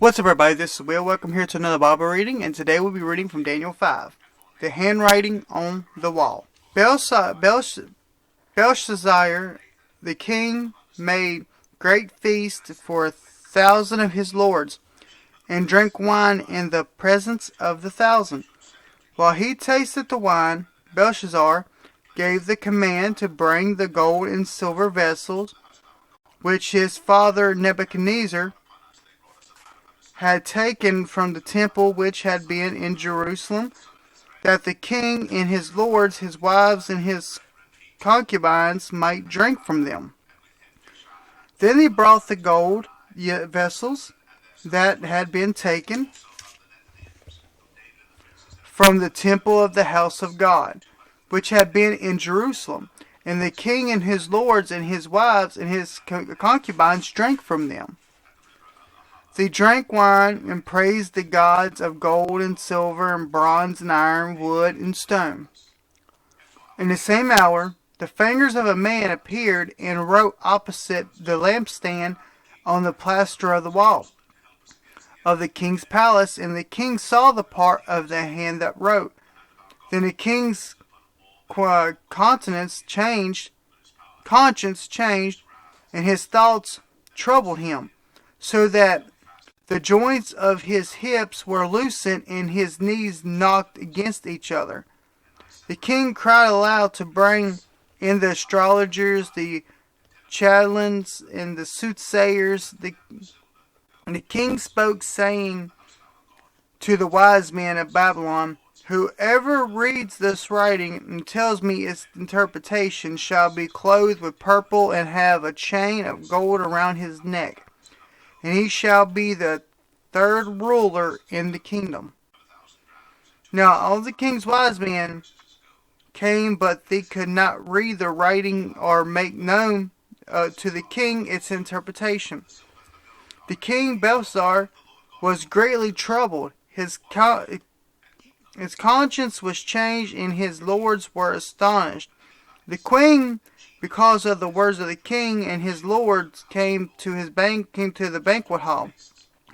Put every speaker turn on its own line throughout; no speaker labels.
What's up, everybody? This is Will. Welcome here to another Bible reading, and today we'll be reading from Daniel 5, the handwriting on the wall. Belshazzar, the king, made great feast for 1,000 of his lords, and drank wine in the presence of the 1,000. While he tasted the wine, Belshazzar gave the command to bring the gold and silver vessels which his father Nebuchadnezzar had taken from the temple which had been in Jerusalem, that the king and his lords, his wives, and his concubines might drink from them. Then he brought the gold vessels that had been taken from the temple of the house of God, which had been in Jerusalem, and the king and his lords and his wives and his concubines drank from them. They drank wine and praised the gods of gold and silver and bronze and iron, wood and stone. In the same hour, the fingers of a man appeared and wrote opposite the lampstand on the plaster of the wall of the king's palace, and the king saw the part of the hand that wrote. Then the king's conscience changed, and his thoughts troubled him, so that the joints of his hips were loosened and his knees knocked against each other. The king cried aloud to bring in the astrologers, the chaldeans, and the soothsayers. And the king spoke, saying to the wise men of Babylon, "Whoever reads this writing and tells me its interpretation shall be clothed with purple and have a chain of gold around his neck, and he shall be the third ruler in the kingdom." Now all the king's wise men came, but they could not read the writing or make known to the king its interpretation. The king Belshazzar was greatly troubled. His conscience was changed, and his lords were astonished. The queen, because of the words of the king and his lords, came to the banquet hall.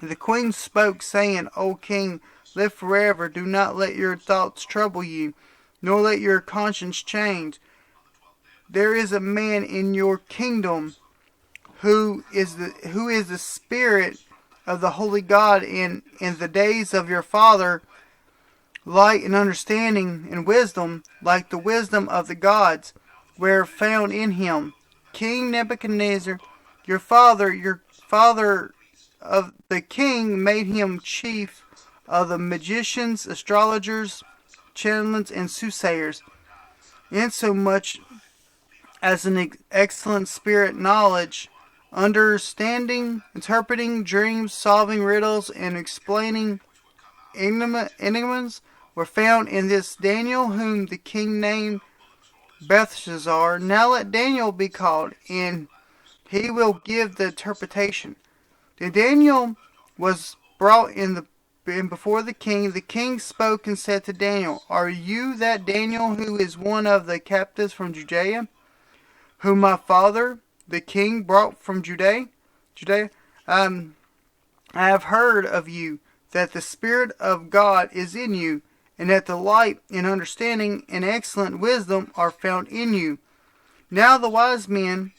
The queen spoke, saying, "O king, live forever. Do not let your thoughts trouble you, nor let your conscience change. There is a man in your kingdom who is the spirit of the holy God. In the days of your father, light and understanding and wisdom, like the wisdom of the gods, were found in him. King Nebuchadnezzar, your father of the king, made him chief of the magicians, astrologers, chaldeans, and soothsayers, insomuch as an excellent spirit, knowledge, understanding, interpreting dreams, solving riddles, and explaining enigmas were found in this Daniel, whom the king named Belshazzar. Now let Daniel be called, and he will give the interpretation." Then Daniel was brought in before the king. The king spoke and said to Daniel, "Are you that Daniel who is one of the captives from Judea, whom my father the king brought from Judea? I have heard of you that the Spirit of God is in you, and that the light and understanding and excellent wisdom are found in you. Now the wise men,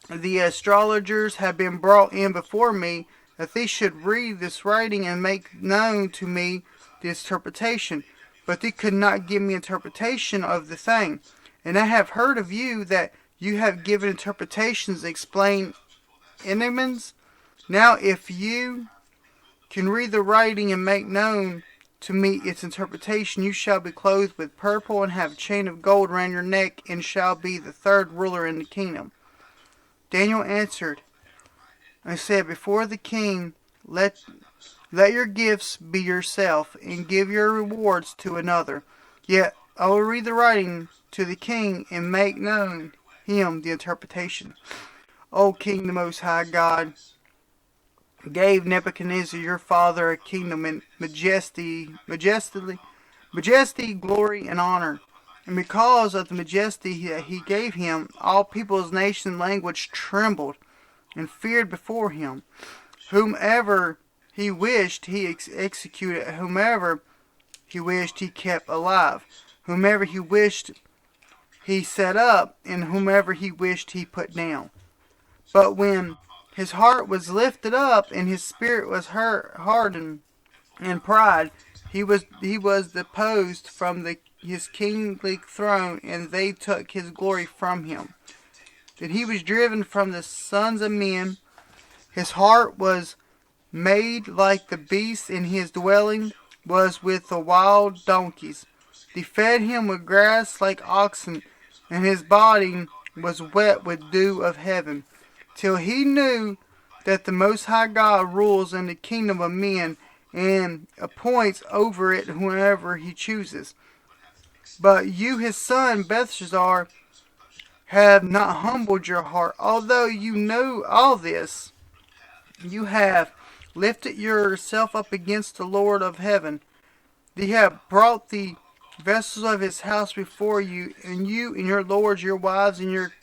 the astrologers, have been brought in before me, that they should read this writing and make known to me the interpretation. But they could not give me interpretation of the thing. And I have heard of you that you have given interpretations and explain enigmas. Now if you can read the writing and make known to me its interpretation, you shall be clothed with purple and have a chain of gold around your neck, and shall be the third ruler in the kingdom." Daniel answered and said before the king, Let your gifts be yourself, and give your rewards to another. Yet I will read the writing to the king and make known him the interpretation. O King, the Most High God gave Nebuchadnezzar your father a kingdom and majesty, glory, and honor. And because of the majesty he gave him, all peoples, nation, language trembled and feared before him. Whomever he wished he executed, whomever he wished he kept alive, whomever he wished he set up, and whomever he wished he put down. But when his heart was lifted up and his spirit was hardened in pride, he was deposed from his kingly throne, and they took his glory from him. Then he was driven from the sons of men. His heart was made like the beasts, and his dwelling was with the wild donkeys. They fed him with grass like oxen, and his body was wet with dew of heaven, till he knew that the Most High God rules in the kingdom of men, and appoints over it whoever he chooses. But you, his son Belshazzar, have not humbled your heart. Although you know all this, you have lifted yourself up against the Lord of heaven. They have brought the vessels of his house before you, and you and your lords, your wives, and your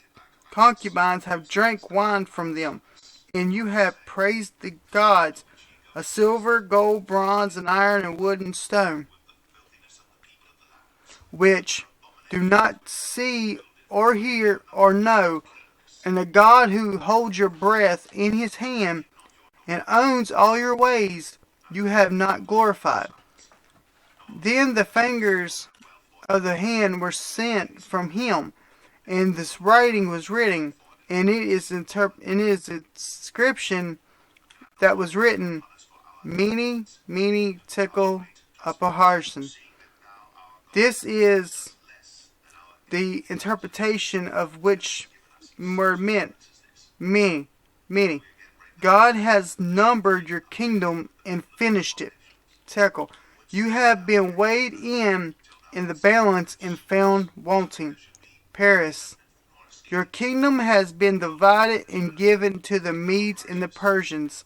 concubines have drank wine from them. And you have praised the gods of silver, gold, bronze, and iron, and wood, and stone, which do not see or hear or know, and the God who holds your breath in his hand and owns all your ways, you have not glorified. Then the fingers of the hand were sent from him, and this writing was written, and it is inscription that was written, Mene, Mene, Tekel, Upharsin. This is the interpretation of which were meant, many, many. God has numbered your kingdom and finished it. Tekel. You have been weighed in the balance and found wanting. Paris. Your kingdom has been divided and given to the Medes and the Persians.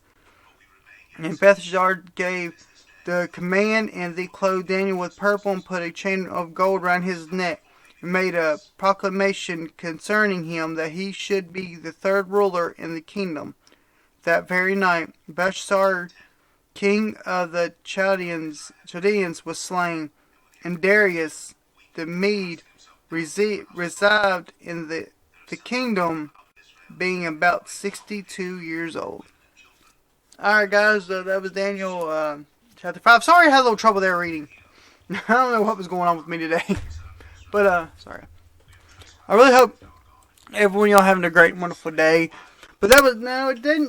And Belshazzar gave the command, and they clothed Daniel with purple and put a chain of gold round his neck, and made a proclamation concerning him that he should be the third ruler in the kingdom. That very night, Belshazzar, king of the Chaldeans, was slain, and Darius the Mede resided in the kingdom, being about 62 years old. Alright guys, that was Daniel chapter 5. Sorry I had a little trouble there reading. I don't know what was going on with me today. But, sorry. I really hope everyone y'all having a great and wonderful day. But that was,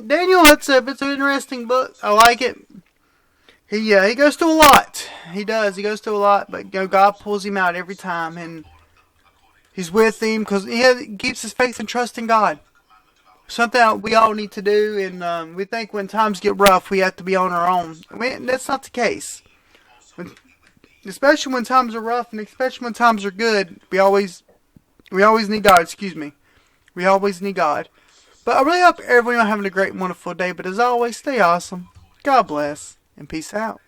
Daniel, it's an interesting book. I like it. He goes through a lot. He does. He goes through a lot. But God pulls him out every time. And he's with him because he keeps his faith and trust in God. Something we all need to do. And we think when times get rough, we have to be on our own. That's not the case. Especially when times are rough, and especially when times are good, we always need God. Excuse me. We always need God. But I really hope everyone having a great and wonderful day. But as always, stay awesome. God bless. And peace out.